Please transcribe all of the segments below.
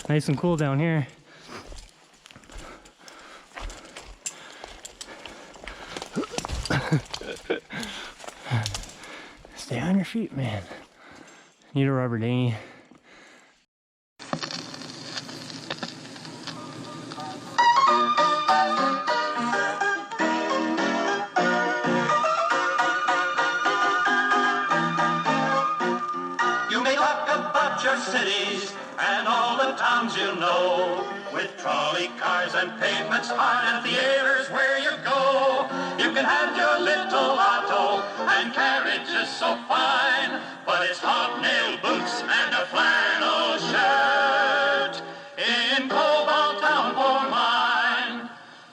Nice and cool down here. Stay on your feet, man. Need a rubber dinghy. You may talk about your cities and all the towns you know, with trolley cars and pavements hard and theaters where you go. You can have your little auto and carriages so fine, but it's hobnail boots and a flannel shirt in Cobalt Town for mine.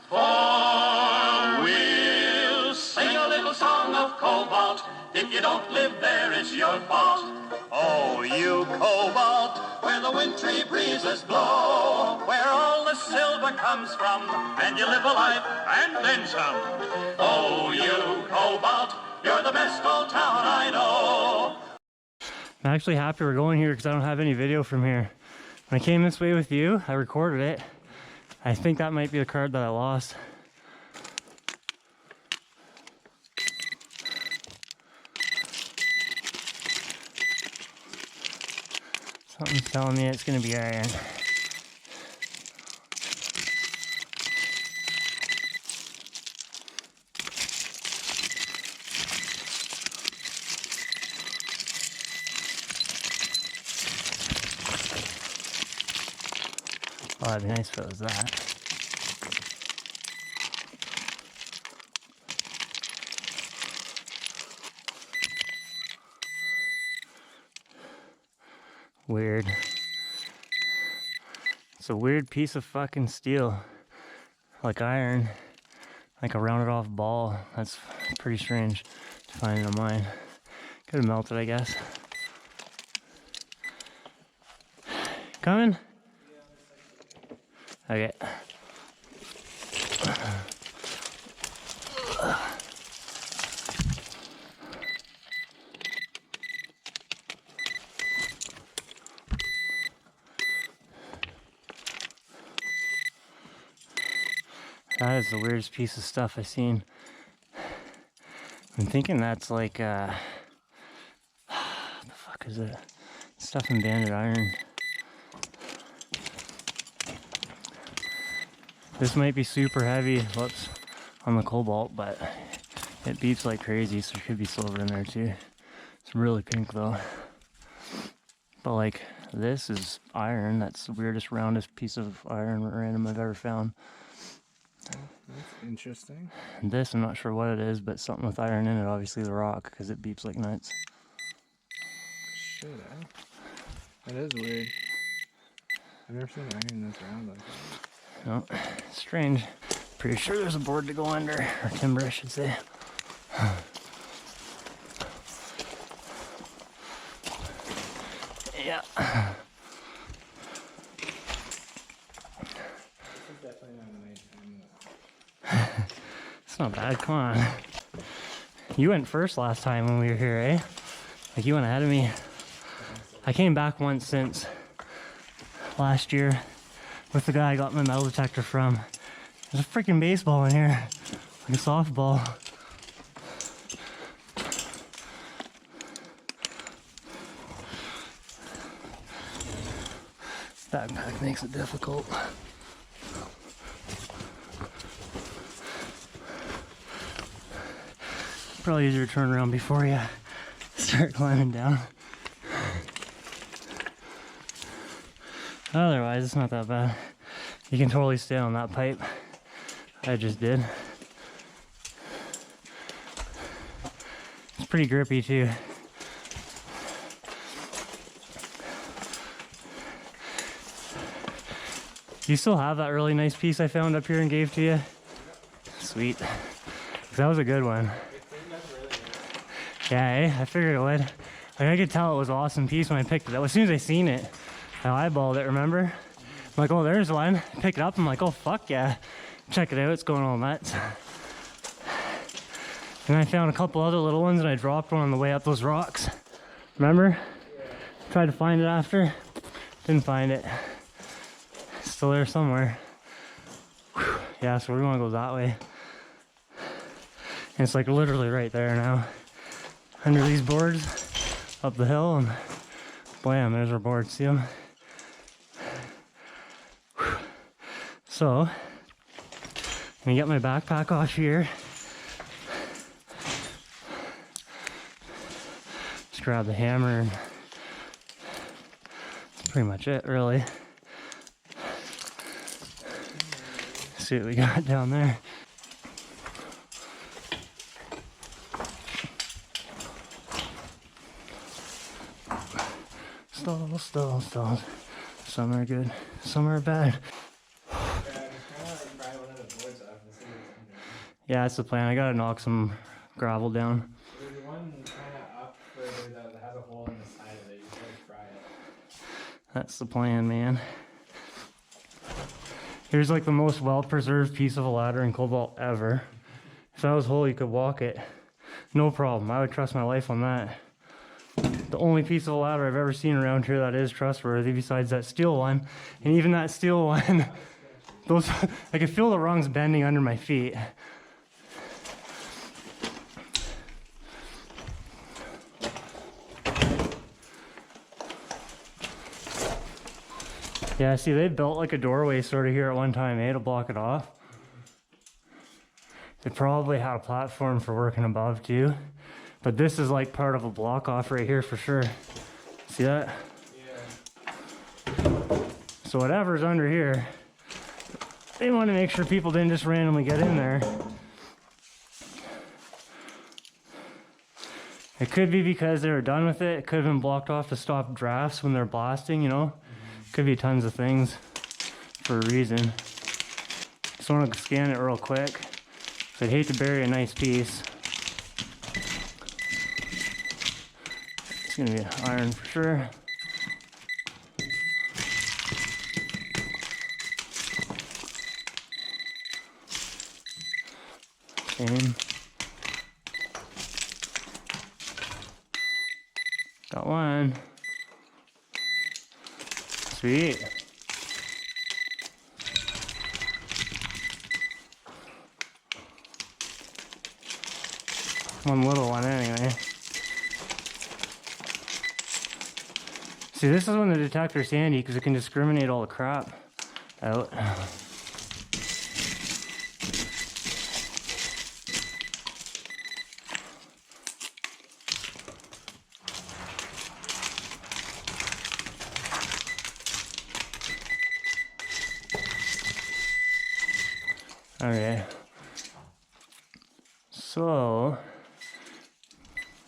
For we'll sing a little song of Cobalt. If you don't live there, it's your fault. Oh, you Cobalt, where the wintry breezes blow, where all the silver comes from, and you live a life and then some. Oh, you Cobalt, you're the best old town I know. I'm actually happy we're going here because I don't have any video from here. When I came this way with you, I recorded it. I think that might be the card that I lost. Something's telling me it's going to be iron. Oh, that'd be nice if it was that. Weird. It's a weird piece of fucking steel. Like iron. Like a rounded off ball. That's pretty strange to find in a mine. Could have melted, I guess. Coming? Okay. That is the weirdest piece of stuff I've seen. I'm thinking that's like, what the fuck is it? Stuff in banded iron. This might be super heavy, whoops, on the cobalt, but it beeps like crazy, so there could be silver in there too. It's really pink though. But like, this is iron. That's the weirdest, roundest piece of iron random I've ever found. That's interesting. And this, I'm not sure what it is, but something with iron in it, obviously the rock, because it beeps like nuts. Shit, eh? That is weird. I've never seen iron that's round like that. No, strange. Pretty sure there's a board to go under, or timber I should say. Yeah. It's not bad, come on. You went first last time when we were here, eh? Like you went ahead of me. I came back once since last year with the guy I got my metal detector from. There's a freaking baseball in here, like a softball. Backpack makes it difficult. Probably easier to turn around before you start climbing down. Otherwise, it's not that bad. You can totally stay on that pipe. I just did. It's pretty grippy too. Do you still have that really nice piece I found up here and gave to you? Sweet. That was a good one. Yeah, eh? I figured it would. Like, I could tell it was an awesome piece when I picked it up. As soon as I seen it, I eyeballed it, remember? I'm like, oh, there's one. I pick it up, I'm like, oh, fuck yeah. Check it out, it's going all nuts. And I found a couple other little ones and I dropped one on the way up those rocks. Remember? Tried to find it after. Didn't find it. still there somewhere. Whew. Yeah, so we want to go that way. And it's like literally right there now. Under these boards, up the hill, and blam, there's our board. See them? Whew. So, I'm gonna get my backpack off here. Just grab the hammer, and that's pretty much it, really. See what we got down there. Stalls. Some are good, some are bad. Yeah, that's the plan. I gotta knock some gravel down. There's one kind of up further that has a hole in the side of it. You can fry it. That's the plan, man. Here's like the most well-preserved piece of a ladder in Cobalt ever. If that was whole, you could walk it. No problem. I would trust my life on that. The only piece of a ladder I've ever seen around here that is trustworthy besides that steel one. And even that steel one, those, I could feel the rungs bending under my feet. Yeah, see, they built like a doorway sort of here at one time, to block it off. They probably had a platform for working above too. But this is like part of a block off right here for sure. See that? Yeah. So whatever's under here, they want to make sure people didn't just randomly get in there. It could be because they were done with it. It could have been blocked off to stop drafts when they're blasting, you know? Could be tons of things for a reason. Just want to scan it real quick. So I'd hate to bury a nice piece. It's gonna be iron for sure. Same. Got one. Sweet. One little one anyway. See, this is when the detector's handy because it can discriminate all the crap out. Okay. So,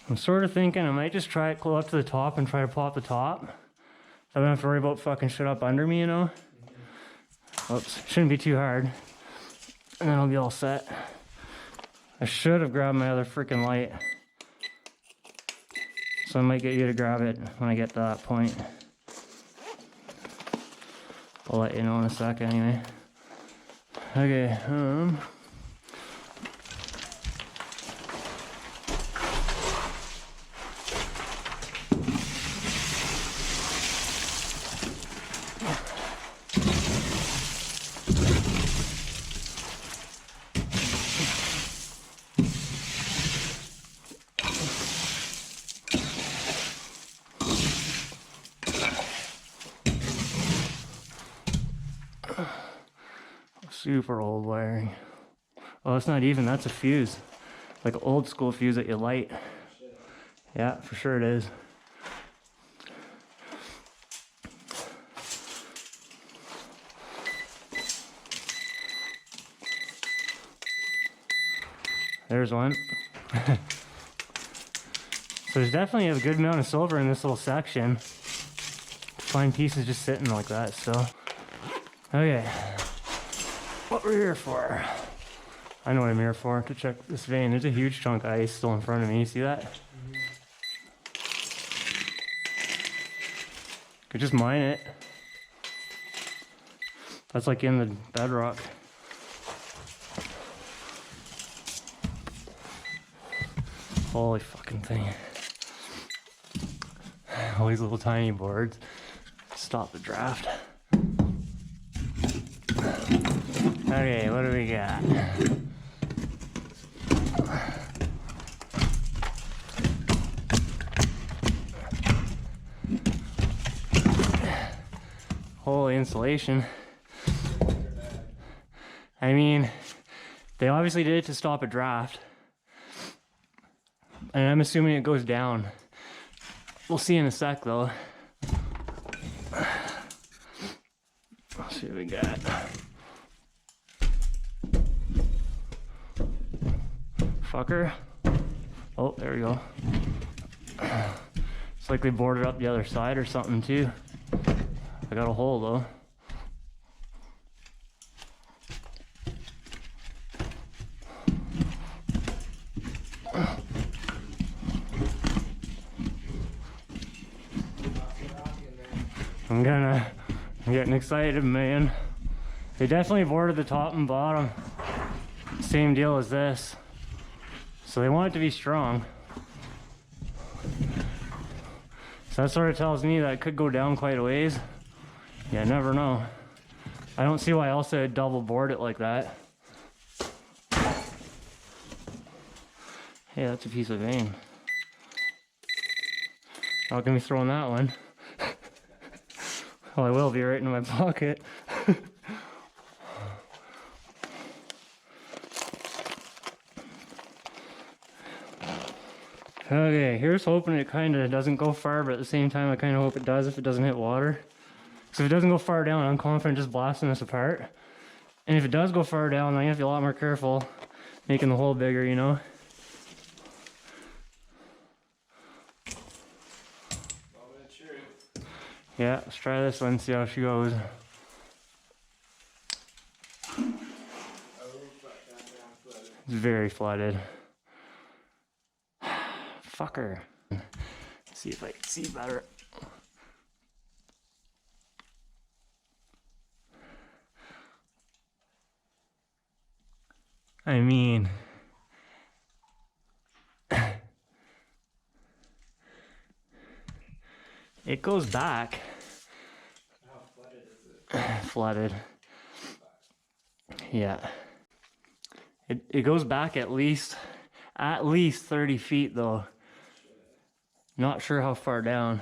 I'm sort of thinking I might just try it, go up to the top and try to pop the top. I don't have to worry about fucking shit up under me, you know? Oops, shouldn't be too hard. And then I'll be all set. I should have grabbed my other freaking light. So I might get you to grab it when I get to that point. I'll let you know in a sec anyway. Okay, super old wiring. Oh, it's not even, that's a fuse. Like an old school fuse that you light. Yeah, for sure it is. There's one. So there's definitely a good amount of silver in this little section. Find pieces just sitting like that, so. Okay. What we're here for. I know what I'm here for, to check this vein. There's a huge chunk of ice still in front of me. You see that? Could just mine it. That's like in the bedrock. Holy fucking thing. All these little tiny boards. Stop the draft. Okay, what do we got? Whole insulation. I mean, they obviously did it to stop a draft. And I'm assuming it goes down. We'll see in a sec though. Let's see what we got. Fucker. Oh, there we go. It's like they boarded up the other side or something too. I got a hole though. I'm getting excited, man. They definitely boarded the top and bottom. Same deal as this. So they want it to be strong. So that sort of tells me that it could go down quite a ways. Yeah, never know. I don't see why else they'd double board it like that. Hey, that's a piece of vein. Not gonna be throwing that one. Well, I will be right in my pocket. Okay, here's hoping it kind of doesn't go far, but at the same time I kind of hope it does if it doesn't hit water. So if it doesn't go far down, I'm confident just blasting this apart. And if it does go far down, then I have to be a lot more careful making the hole bigger, you know? Yeah, let's try this one, see how she goes. It's very flooded. Fucker. Let's see if I can see better. I mean, it goes back. How flooded is it? Flooded. Yeah. It goes back at least 30 feet though. Not sure how far down.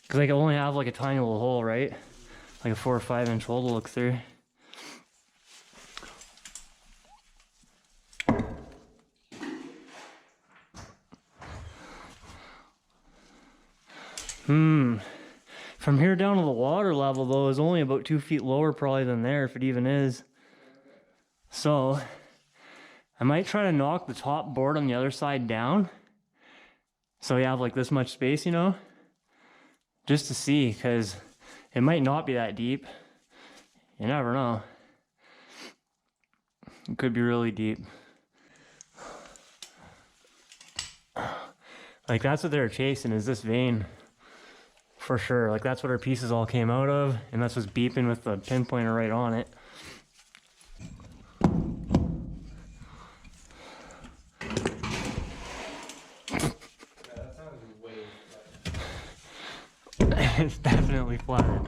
Cause I can only have like a tiny little hole, right? Like a 4 or 5 inch hole to look through. From here down to the water level though is only about 2 feet lower probably than there, if it even is. So I might try to knock the top board on the other side down. So you have like this much space, you know? Just to see, because it might not be that deep. You never know. It could be really deep. Like that's what they were chasing, is this vein. For sure, like that's what our pieces all came out of, and that's what's beeping with the pinpointer right on it. Yeah, that sounds way flooded. It's definitely flooded.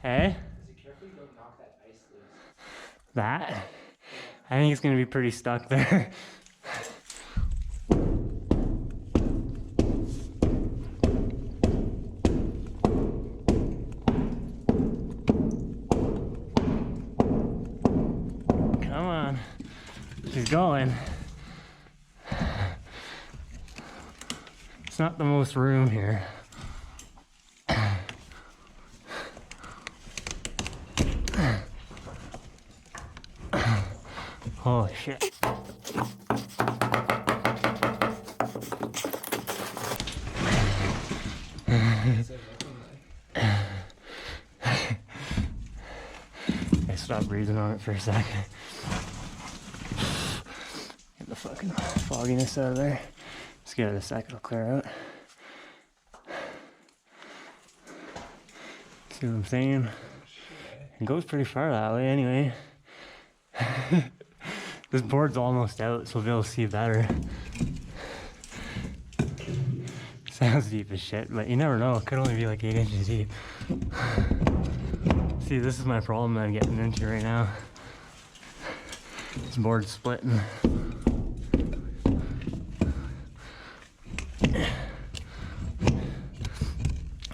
Hey? Carefully don't knock that ice loose. That? I think it's gonna be pretty stuck there. Come on. She's going. It's not the most room here. Holy shit. I stopped breathing on it for a second. Get the fucking fogginess out of there. Just give it a sec, it'll clear out. See what I'm saying? It goes pretty far that way anyway. This board's almost out, so we'll be able to see better. Sounds deep as shit, but you never know. It could only be like 8 inches deep. See, this is my problem that I'm getting into right now. This board's splitting. It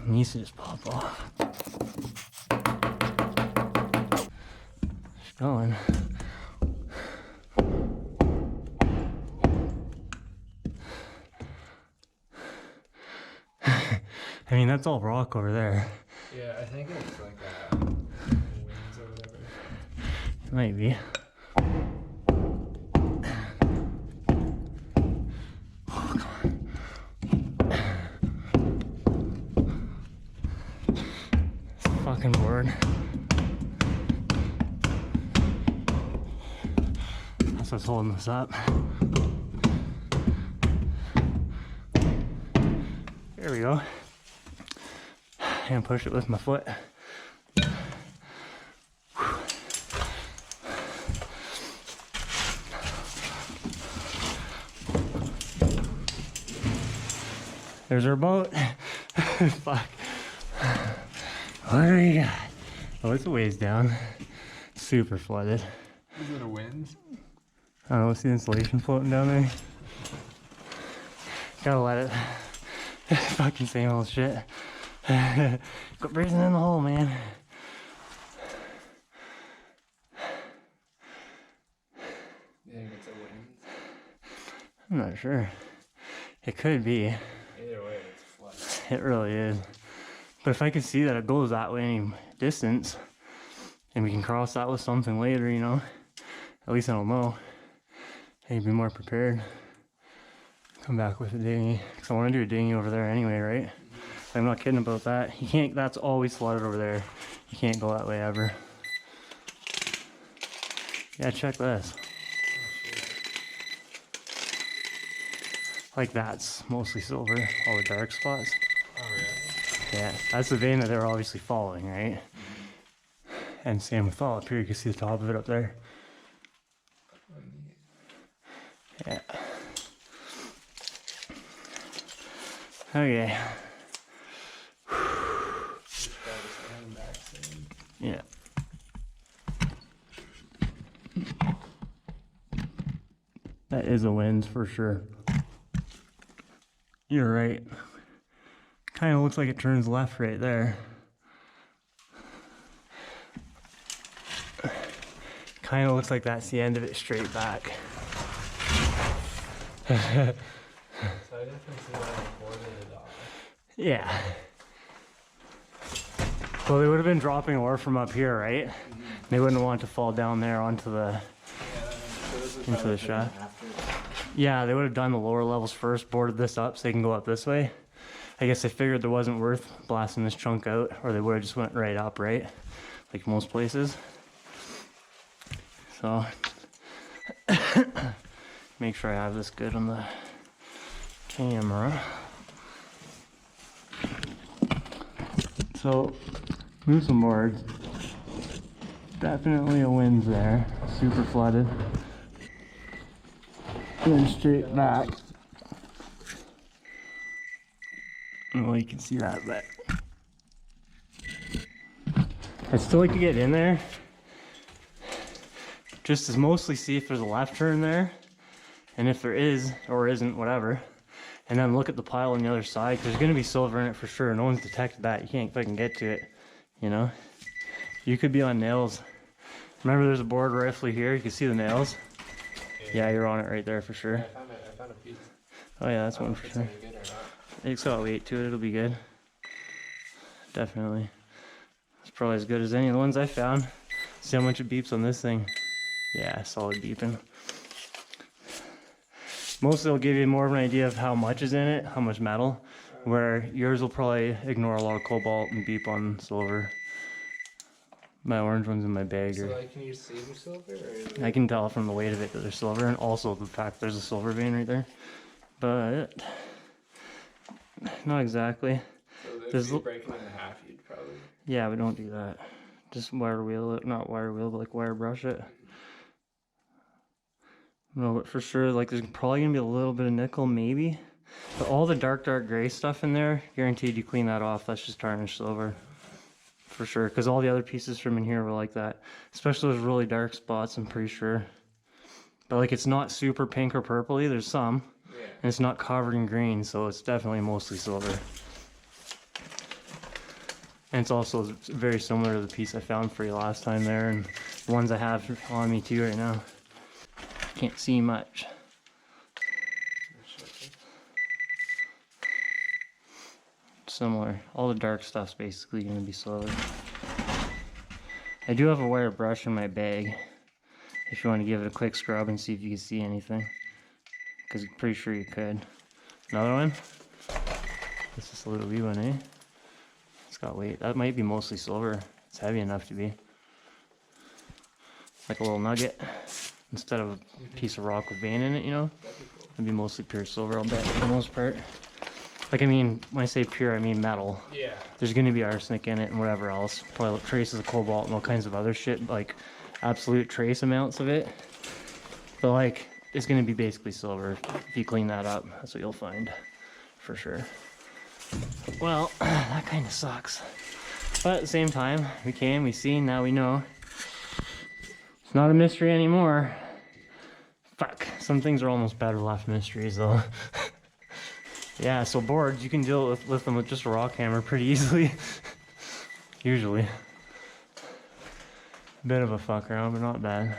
needs to just pop off. It's going. I mean, that's all rock over there. Yeah, I think it's like winze or whatever. It might be. Oh, come on. This fucking board. That's what's holding this up. There we go. And push it with my foot. There's our boat. Fuck. What do we got? Oh, it's a ways down. Super flooded. Is it a winze? I don't know, see the insulation floating down there? Gotta let it. Fucking same old shit. Quit breathing in the hole, man. You think it's a winze? I'm not sure. It could be. Either way, it's flooded. It really is. But if I can see that it goes that way any distance, and we can cross that with something later, you know, at least I'll know. I'd be more prepared. Come back with a dinghy. Because I want to do a dinghy over there anyway, right? I'm not kidding about that. You can't, that's always flooded over there. You can't go that way ever. Yeah, check this. Like that's mostly silver, all the dark spots. Oh, really? Yeah, that's the vein that they're obviously following, right? And same with all up here, you can see the top of it up there. Yeah. Okay. Yeah. That is a winze for sure. You're right. Kind of looks like it turns left right there. Kind of looks like that's the end of it straight back. So I definitely see that before they did off. Yeah. Well, they would have been dropping ore from up here, right? Mm-hmm. They wouldn't want to fall down there onto the into the shaft. Yeah, they would have done the lower levels first, boarded this up so they can go up this way. I guess they figured there wasn't worth blasting this chunk out, or they would have just went right up, right? Like most places. So make sure I have this good on the camera. So move some boards. Definitely a winze there. Super flooded. Then straight back. Well, you can see that, but I'd still like to get in there. Just to mostly see if there's a left turn there. And if there is, or isn't, whatever. And then look at the pile on the other side, because there's going to be silver in it for sure. No one's detected that. You can't fucking get to it, you know? You could be on nails. Remember there's a board roughly here, you can see the nails. Yeah, you're on it right there for sure. I found a piece. Oh yeah, that's one for sure. Good or not. It's got weight to it, it'll be good. Definitely. It's probably as good as any of the ones I found. See how much it beeps on this thing. Yeah, solid beeping. Mostly will give you more of an idea of how much is in it, how much metal, where yours will probably ignore a lot of cobalt and beep on silver. My orange one's in my bag. So Or like, can you see the silver? Or is it... I can tell from the weight of it that there's silver, and also the fact there's a silver vein right there. But not exactly. So if There's you break it in half, you'd probably... Yeah, we don't do that. Just wire wheel it, not wire wheel, but like wire brush it. No, but for sure, like there's probably gonna be a little bit of nickel, maybe. But all the dark gray stuff in there, guaranteed you clean that off, that's just tarnished silver. For sure, because all the other pieces from in here were like that. Especially those really dark spots, I'm pretty sure. But like it's not super pink or purpley, there's some. Yeah. And it's not covered in green, so it's definitely mostly silver. And it's also very similar to the piece I found for you last time there, and the ones I have on me too right now. Can't see much. Similar. All the dark stuff's basically going to be silver. I do have a wire brush in my bag if you want to give it a quick scrub and see if you can see anything. Because I'm pretty sure you could. Another one? This is a little wee one, eh? It's got weight. That might be mostly silver. It's heavy enough to be. Like a little nugget. Instead of a piece of rock with vein in it, you know? It'd be mostly pure silver, I'll bet, for the most part. Like, I mean, when I say pure, I mean metal. Yeah. There's going to be arsenic in it and whatever else. Probably traces of cobalt and all kinds of other shit, like absolute trace amounts of it. But, like, it's going to be basically silver. If you clean that up, that's what you'll find, for sure. Well, that kind of sucks. But at the same time, we came, we seen, now we know. It's not a mystery anymore. Fuck, some things are almost better left mysteries, though. Yeah, so boards, you can deal with them with just a rock hammer pretty easily. Usually. Bit of a fuck around, but not bad.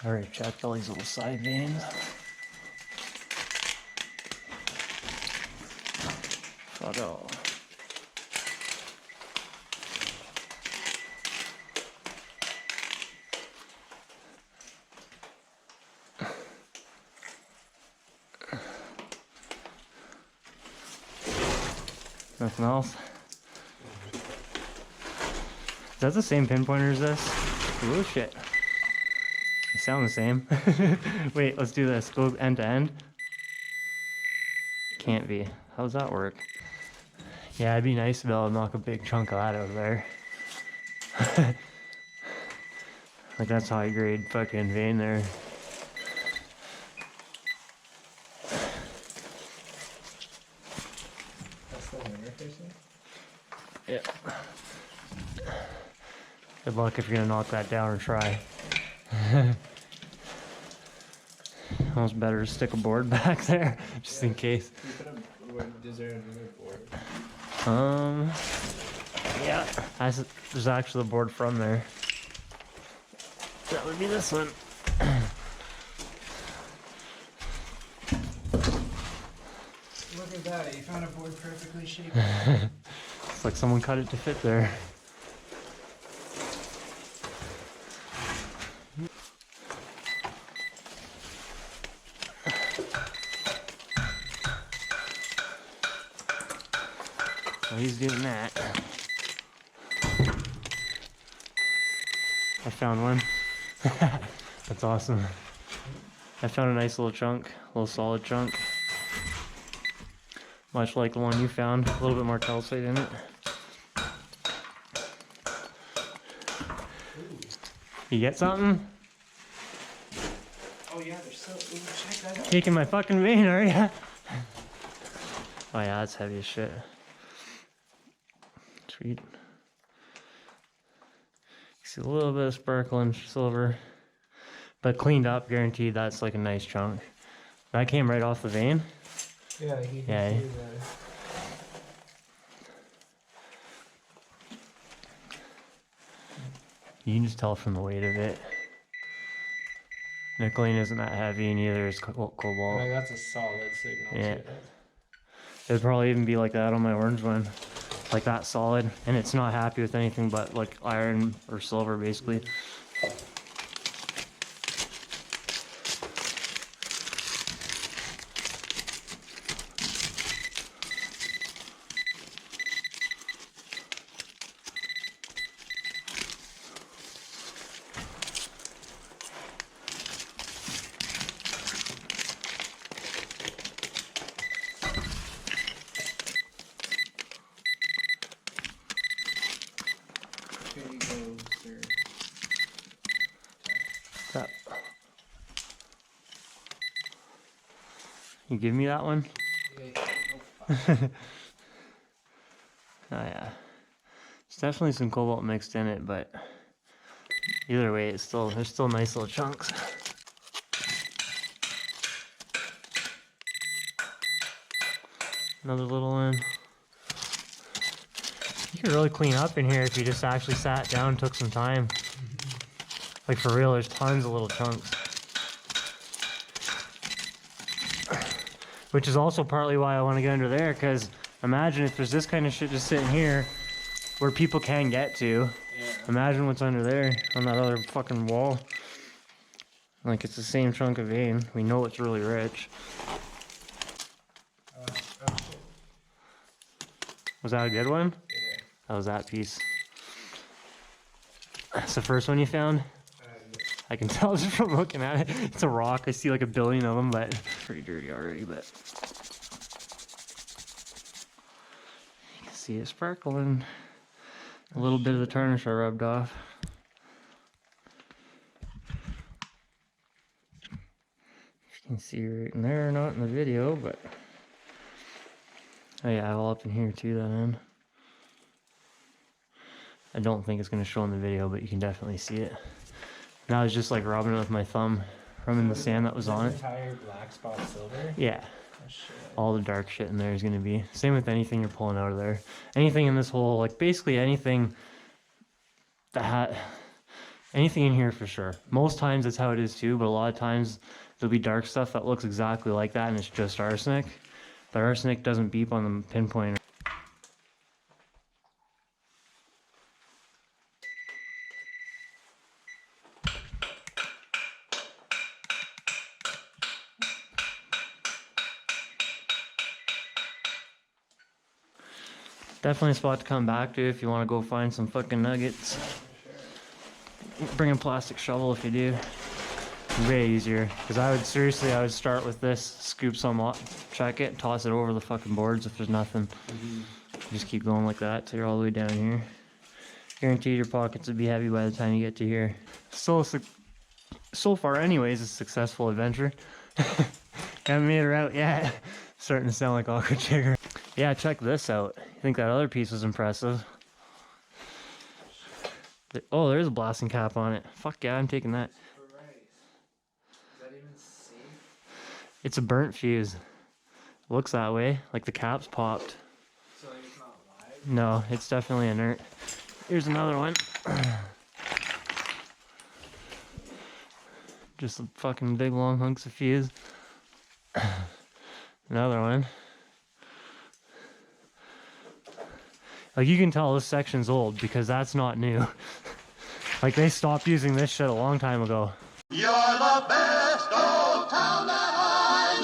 Already checked all these little side veins. Fuck off. Nothing else? Is that the same pinpointer as this? Oh shit. They sound the same. Wait, let's do this. Go end to end. Can't be. How does that work? Yeah, it'd be nice to be able to knock a big chunk of that out of there. Like that's high grade fucking vein there. Yeah. Good luck if you're gonna knock that down or try. Almost better to stick a board back there, just in case. Is there another board? Yeah. There's actually a board from there. That would be this one. Look at that, you found a board perfectly shaped. It's like someone cut it to fit there. Well, he's doing that. I found one. That's awesome. I found a nice little chunk, a little solid chunk. Much like the one you found, a little bit more calcite in it. You get something? Oh yeah, there's so. Ooh, check that out. Taking my fucking vein, are ya? Oh yeah, that's heavy as shit. Sweet. See a little bit of sparkling silver, but cleaned up, guaranteed. That's like a nice chunk. That came right off the vein. Yeah, you can Yeah. see that. You can just tell from the weight of it. Nickeling isn't that heavy, neither is cobalt. Like, that's a solid signal. Yeah. Too. It'd probably even be like that on my orange one. Like that solid. And it's not happy with anything but like iron or silver basically. Here you go, sir. That. You give me that one? Okay. Oh, fuck. Oh yeah. There's definitely some cobalt mixed in it, but either way, there's still nice little chunks. Another little one. You could really clean up in here if you just actually sat down and took some time. Like for real, there's tons of little chunks. Which is also partly why I want to get under there, because imagine if there's this kind of shit just sitting here where people can get to. Yeah. Imagine what's under there on that other fucking wall. Like it's the same chunk of vein. We know it's really rich. Oh, shit. Was that a good one? Yeah. That was that piece. That's the first one you found? Yeah. I can tell just from looking at it. It's a rock. I see like a billion of them, but pretty dirty already, but you can see it sparkling. A little bit of the tarnish I rubbed off. You can see right in there, not in the video, but oh yeah, all up in here too then. I don't think it's going to show in the video, but you can definitely see it. And I was just like rubbing it with my thumb, rubbing the sand that was on it. Entire black spot silver? Yeah. Oh, shit. All the dark shit in there is going to be. Same with anything you're pulling out of there. Anything in this hole, like basically anything that anything in here for sure. Most times that's how it is too, but a lot of times there'll be dark stuff that looks exactly like that and it's just arsenic. But arsenic doesn't beep on the pinpoint. Definitely a spot to come back to if you want to go find some fucking nuggets. Bring a plastic shovel if you do. Way easier. Because I would start with this, scoop some up, check it, toss it over the fucking boards if there's nothing. Just keep going like that till you're all the way down here. Guaranteed your pockets would be heavy by the time you get to here. So far anyways, a successful adventure. Haven't made her out yet. Starting to sound like awkward jigger. Yeah, check this out. I think that other piece was impressive. Oh, there's a blasting cap on it. Fuck yeah, I'm taking that. Christ. Is that even safe? It's a burnt fuse. Looks that way, like the cap's popped. So like it's not live? No, it's definitely inert. Here's another one. Just some fucking big long hunks of fuse. Another one. Like you can tell this section's old because that's not new. Like they stopped using this shit a long time ago. You're the best old town that I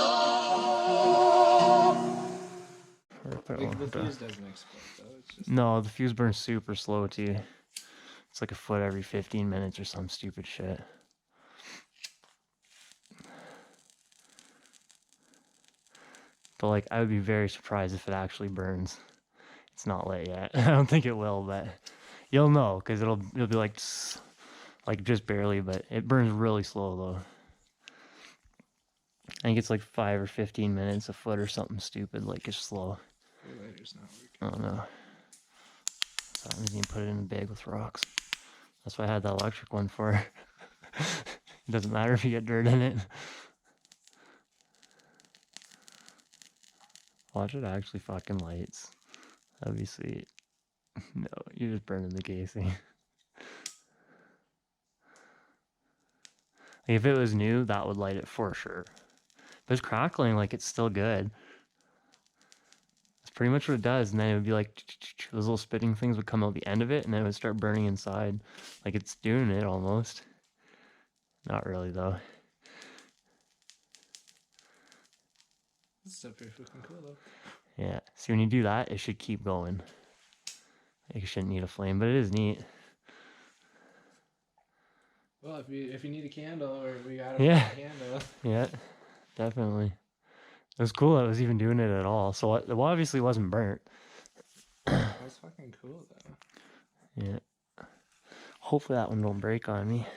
know. Like, the fuse doesn't explode though. It's just No, the fuse burns super slow too. It's like a foot every 15 minutes or some stupid shit. But like, I would be very surprised if it actually burns. It's not lit yet. I don't think it will, but you'll know because it'll be like just barely, but it burns really slow though. I think it's like 5 or 15 minutes a foot or something stupid. Like it's slow. the lighter's not working. I don't know. So that means you can put it in a bag with rocks. That's why I had that electric one for. It doesn't matter if you get dirt in it. Watch it actually fucking lights. That'd be sweet. No, you're just burning the casing. Like if it was new, that would light it for sure. But it's crackling like it's still good. That's pretty much what it does. And then it would be like, those little spitting things would come out the end of it and then it would start burning inside. Like it's doing it almost. Not really though. This is so pretty fucking cool though. Yeah. See, when you do that, it should keep going. Like you shouldn't need a flame, but it is neat. Well, if you need a candle or we got a Yeah. candle. Yeah, definitely. It was cool that I was even doing it at all. So it obviously wasn't burnt. That's fucking cool though. Yeah. Hopefully that one don't break on me.